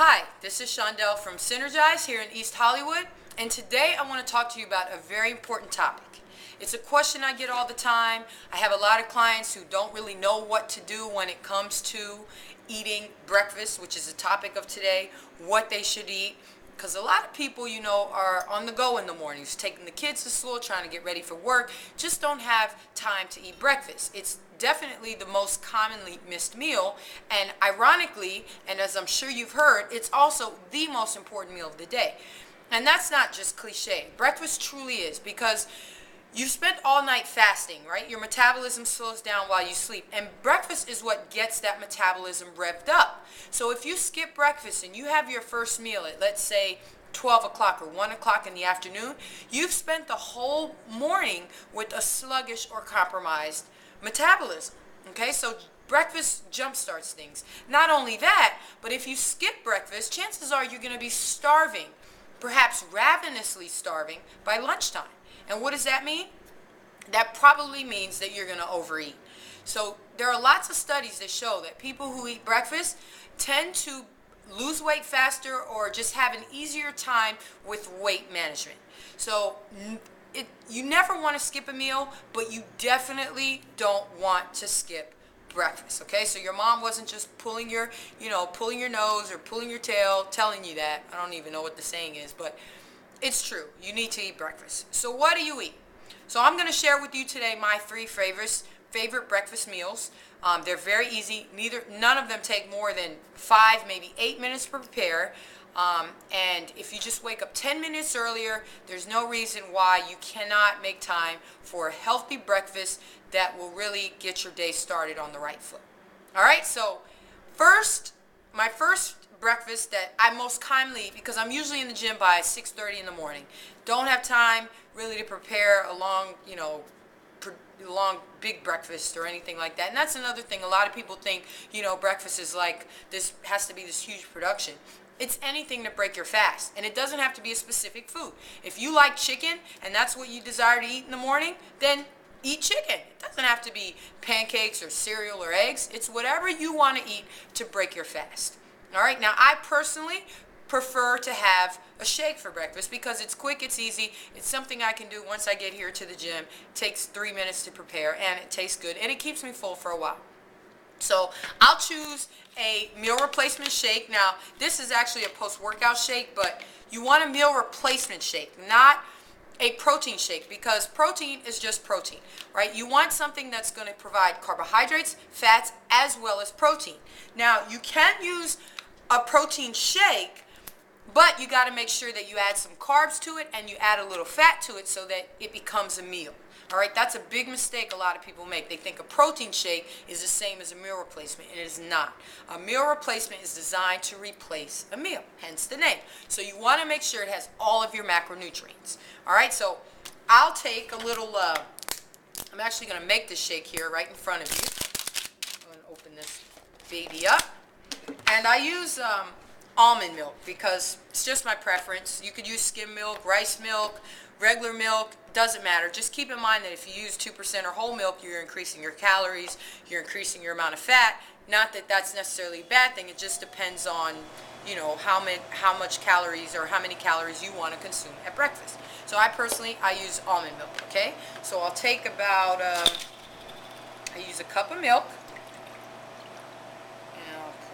Hi, this is Shondell from Synergize here in East Hollywood, and today I want to talk to you about a very important topic. It's a question I get all the time. I have a lot of clients who don't really know what to do when it comes to eating breakfast, which is the topic of today, what they should eat. Because a lot of people, are on the go in the mornings, taking the kids to school, trying to get ready for work, just don't have time to eat breakfast. It's definitely the most commonly missed meal, and ironically, and as I'm sure you've heard, it's also the most important meal of the day. And that's not just cliche. Breakfast truly is, because you've spent all night fasting, right? Your metabolism slows down while you sleep, and breakfast is what gets that metabolism revved up. So if you skip breakfast and you have your first meal at, let's say, 12 o'clock or 1 o'clock in the afternoon, you've spent the whole morning with a sluggish or compromised metabolism. Okay, so breakfast jump starts things. Not only that, but if you skip breakfast, chances are you're going to be starving, perhaps ravenously starving, by lunchtime. And what does that mean? That probably means that you're going to overeat. So there are lots of studies that show that people who eat breakfast tend to lose weight faster or just have an easier time with weight management. So you never want to skip a meal, but you definitely don't want to skip breakfast. Okay, so your mom wasn't just pulling your nose or pulling your tail, telling you that. I don't even know what the saying is, but it's true. You need to eat breakfast. So what do you eat? So I'm going to share with you today my three favorite breakfast meals. They're very easy. None of them take more than 5, maybe 8 minutes to prepare. And if you just wake up 10 minutes earlier, there's no reason why you cannot make time for a healthy breakfast that will really get your day started on the right foot. All right, so my first breakfast that I most commonly eat, because I'm usually in the gym by 6:30 in the morning. Don't have time really to prepare a long big breakfast or anything like that. And that's another thing. A lot of people think, breakfast is like this, has to be this huge production. It's anything to break your fast, and it doesn't have to be a specific food. If you like chicken and that's what you desire to eat in the morning, then eat chicken. It doesn't have to be pancakes or cereal or eggs. It's whatever you want to eat to break your fast. All right, now I personally prefer to have a shake for breakfast because it's quick, it's easy, it's something I can do once I get here to the gym. It takes 3 minutes to prepare, and it tastes good, and it keeps me full for a while. So I'll choose a meal replacement shake. Now, this is actually a post-workout shake, but you want a meal replacement shake, not a protein shake, because protein is just protein, right? You want something that's going to provide carbohydrates, fats, as well as protein. Now, you can use a protein shake, but you got to make sure that you add some carbs to it and you add a little fat to it so that it becomes a meal. All right, that's a big mistake a lot of people make. They think a protein shake is the same as a meal replacement, and it is not. A meal replacement is designed to replace a meal, hence the name. So you want to make sure it has all of your macronutrients. All right, so I'll take a little, I'm actually going to make this shake here right in front of you. I'm going to open this baby up. And I use almond milk because it's just my preference. You could use skim milk, rice milk, regular milk, doesn't matter. Just keep in mind that if you use 2% or whole milk, you're increasing your calories, you're increasing your amount of fat. Not that that's necessarily a bad thing. It just depends on, how much calories or how many calories you want to consume at breakfast. So I use almond milk, okay? So I'll take about, I use a cup of milk.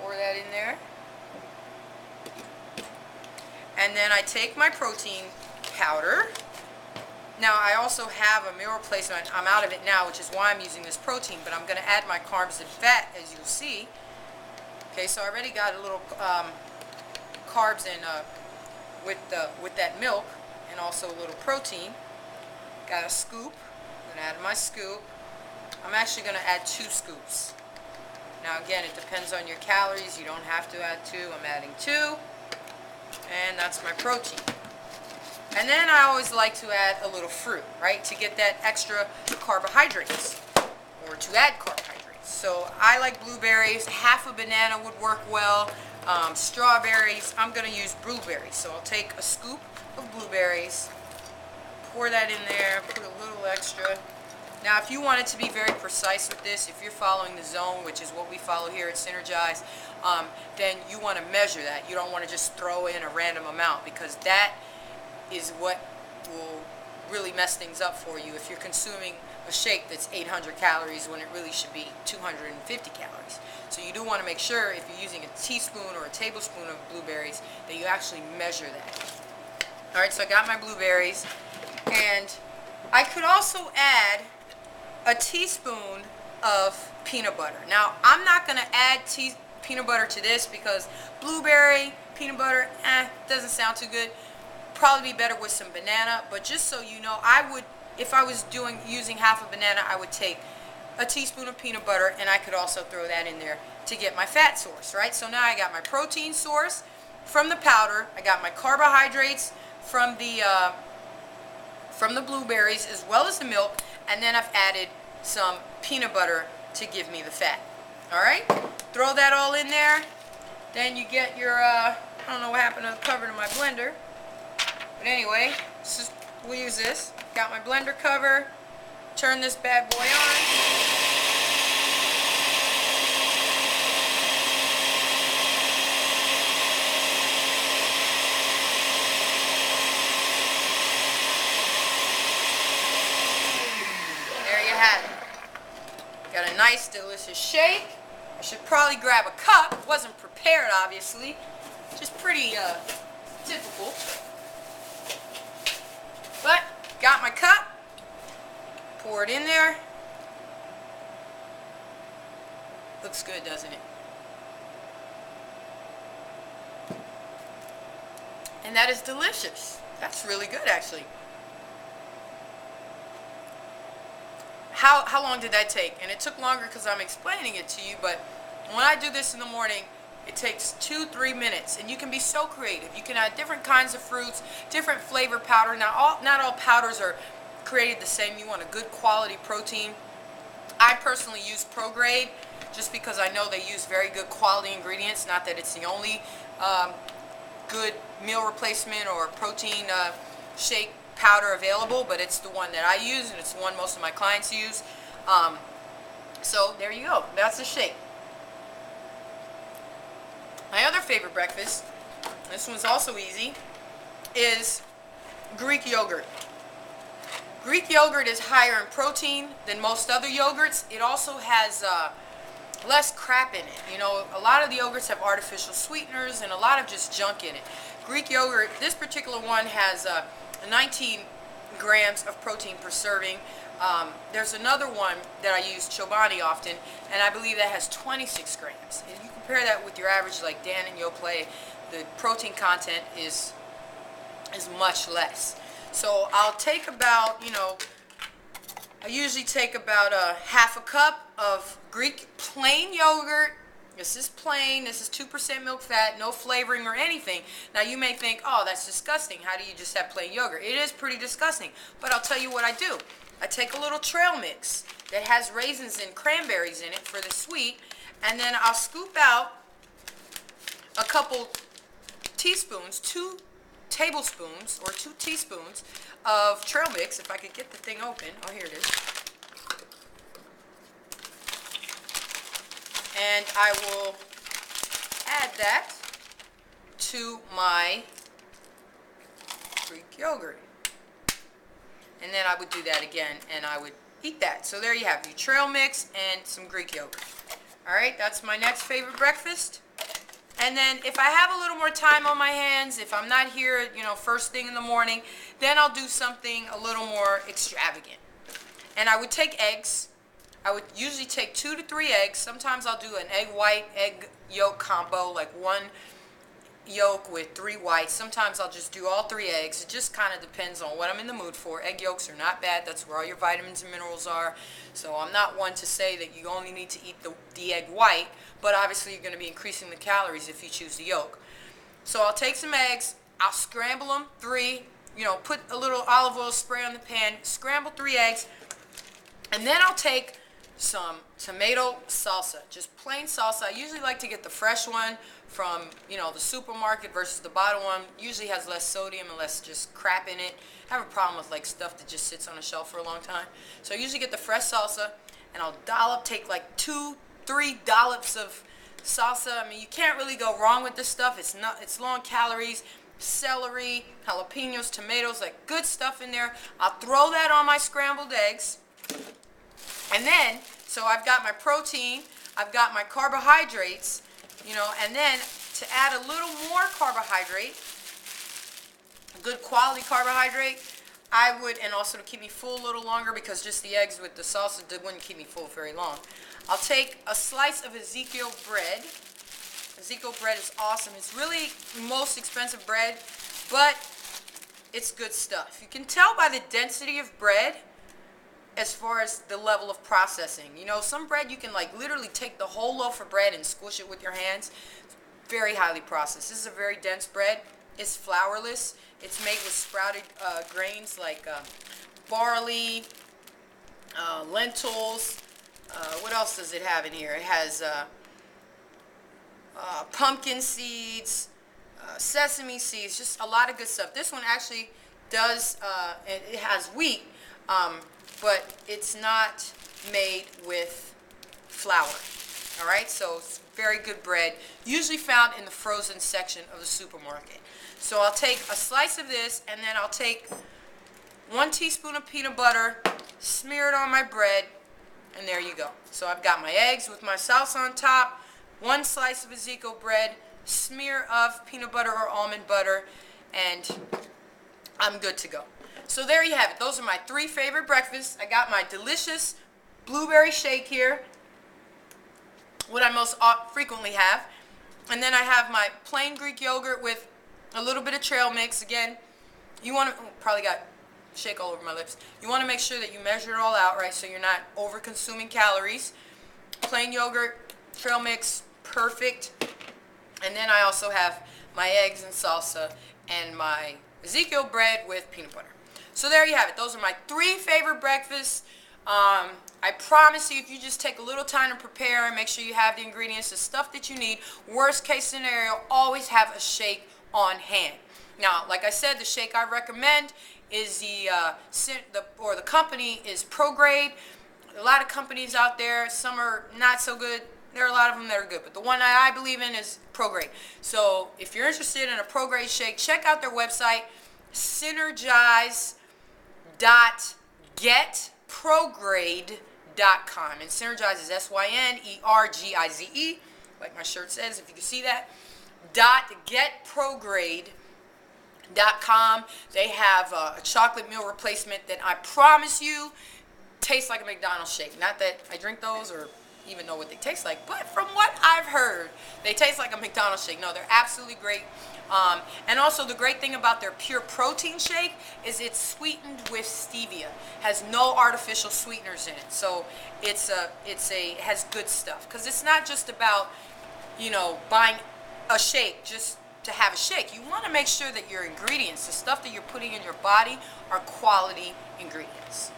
Pour that in there, and then I take my protein powder. Now I also have a meal replacement. I'm out of it now, which is why I'm using this protein, but I'm going to add my carbs and fat, as you'll see. Okay, so I already got a little carbs in with that milk, and also a little protein. Got a scoop. I'm going to add my scoop. I'm actually going to add 2 scoops. Now again, it depends on your calories. You don't have to add 2. I'm adding 2. And that's my protein. And then I always like to add a little fruit, right, to get that extra carbohydrates, or to add carbohydrates. So I like blueberries. Half a banana would work well. Strawberries. I'm going to use blueberries. So I'll take a scoop of blueberries, pour that in there, put a little extra. Now, if you wanted to be very precise with this, if you're following the zone, which is what we follow here at Synergize, then you want to measure that. You don't want to just throw in a random amount, because that is what will really mess things up for you if you're consuming a shake that's 800 calories when it really should be 250 calories. So you do want to make sure, if you're using a teaspoon or a tablespoon of blueberries, that you actually measure that. Alright, so I got my blueberries, and I could also add a teaspoon of peanut butter. Now, I'm not going to add peanut butter to this because blueberry, peanut butter, doesn't sound too good. Probably be better with some banana, but just so you know, I would, if I was using half a banana, I would take a teaspoon of peanut butter, and I could also throw that in there to get my fat source, right? So now I got my protein source from the powder, I got my carbohydrates from the blueberries as well as the milk, and then I've added some peanut butter to give me the fat. Alright, throw that all in there. Then you get your, I don't know what happened to the cover to my blender. But anyway, we'll use this. Got my blender cover. Turn this bad boy on. Got a nice, delicious shake. I should probably grab a cup. Wasn't prepared, obviously. Just pretty typical. But, got my cup. Pour it in there. Looks good, doesn't it? And that is delicious. That's really good, actually. How long did that take? And it took longer because I'm explaining it to you, but when I do this in the morning, it takes 2-3 minutes, and you can be so creative. You can add different kinds of fruits, different flavor powder. Now, not all powders are created the same. You want a good quality protein. I personally use ProGrade just because I know they use very good quality ingredients. Not that it's the only good meal replacement or protein shake powder available, but it's the one that I use, and it's the one most of my clients use. So there you go. That's the shake. My other favorite breakfast, this one's also easy, is Greek yogurt. Greek yogurt is higher in protein than most other yogurts. It also has less crap in it. You know, a lot of the yogurts have artificial sweeteners and a lot of just junk in it. Greek yogurt, this particular one has 19 grams of protein per serving. There's another one that I use, Chobani, often, and I believe that has 26 grams. And you compare that with your average like Dan and Yoplait, the protein content is much less. So I'll take about, I usually take about half a cup of Greek plain yogurt. This is plain. This is 2% milk fat, no flavoring or anything. Now you may think, oh, that's disgusting. How do you just have plain yogurt? It is pretty disgusting. But I'll tell you what I do. I take a little trail mix that has raisins and cranberries in it for the sweet, and then I'll scoop out a couple teaspoons, 2 tablespoons or 2 teaspoons of trail mix. If I could get the thing open. Oh, here it is. And I will add that to my Greek yogurt. And then I would do that again, and I would eat that. So there you have your trail mix and some Greek yogurt. Alright, that's my next favorite breakfast. And then if I have a little more time on my hands, if I'm not here, first thing in the morning, then I'll do something a little more extravagant. And I would take eggs. I would usually take 2 to 3 eggs. Sometimes I'll do an egg white, egg yolk combo, like 1 yolk with 3 whites. Sometimes I'll just do all 3 eggs. It just kind of depends on what I'm in the mood for. Egg yolks are not bad. That's where all your vitamins and minerals are. So I'm not one to say that you only need to eat the egg white, but obviously you're going to be increasing the calories if you choose the yolk. So I'll take some eggs. I'll scramble them, 3, put a little olive oil spray on the pan, scramble 3 eggs, and then I'll take some tomato salsa, just plain salsa. I usually like to get the fresh one from, you know, the supermarket versus the bottled one. Usually has less sodium and less just crap in it. I have a problem with like stuff that just sits on a shelf for a long time. So I usually get the fresh salsa, and I'll take like 2-3 dollops of salsa. I mean, you can't really go wrong with this stuff. It's low in calories. Celery, jalapenos, tomatoes, like good stuff in there. I'll throw that on my scrambled eggs. And then, so I've got my protein, I've got my carbohydrates, you know, and then to add a little more carbohydrate, a good quality carbohydrate, I would, and also to keep me full a little longer, because just the eggs with the salsa wouldn't keep me full very long. I'll take a slice of Ezekiel bread. Ezekiel bread is awesome. It's really the most expensive bread, but it's good stuff. You can tell by the density of bread as far as the level of processing. You know, some bread you can like literally take the whole loaf of bread and squish it with your hands. It's very highly processed. This is a very dense bread. It's flourless. It's made with sprouted grains like barley, lentils. What else does it have in here? It has pumpkin seeds, sesame seeds, just a lot of good stuff. This one actually does, it has wheat, but it's not made with flour. All right, so it's very good bread, usually found in the frozen section of the supermarket. So I'll take a slice of this, and then I'll take 1 teaspoon of peanut butter, smear it on my bread, and there you go. So I've got my eggs with my salsa on top, 1 slice of Ezekiel bread, smear of peanut butter or almond butter, and I'm good to go. So there you have it. Those are my 3 favorite breakfasts. I got my delicious blueberry shake here, what I most frequently have. And then I have my plain Greek yogurt with a little bit of trail mix. Again, you want to, probably got shake all over my lips. You want to make sure that you measure it all out, right, so you're not over consuming calories. Plain yogurt, trail mix, perfect. And then I also have my eggs and salsa and my Ezekiel bread with peanut butter. So there you have it. Those are my 3 favorite breakfasts. I promise you, if you just take a little time to prepare and make sure you have the ingredients, the stuff that you need, worst case scenario, always have a shake on hand. Now, like I said, the shake I recommend is the company is ProGrade. A lot of companies out there, some are not so good. There are a lot of them that are good, but the one I believe in is ProGrade. So if you're interested in a ProGrade shake, check out their website, synergize.getprograde.com. And Synergize is SYNERGIZE, like my shirt says, if you can see that. .getprograde.com. They have a chocolate meal replacement that I promise you tastes like a McDonald's shake. Not that I drink those or even know what they taste like, but from what I've heard, they taste like a McDonald's shake. No, they're absolutely great. And also the great thing about their pure protein shake is it's sweetened with stevia. Has no artificial sweeteners in it. So it has good stuff. Because it's not just about, you know, buying a shake just to have a shake. You want to make sure that your ingredients, the stuff that you're putting in your body, are quality ingredients.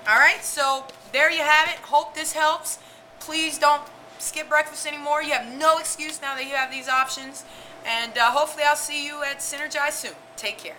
All right, so there you have it. Hope this helps. Please don't skip breakfast anymore. You have no excuse now that you have these options. And hopefully I'll see you at Synergize soon. Take care.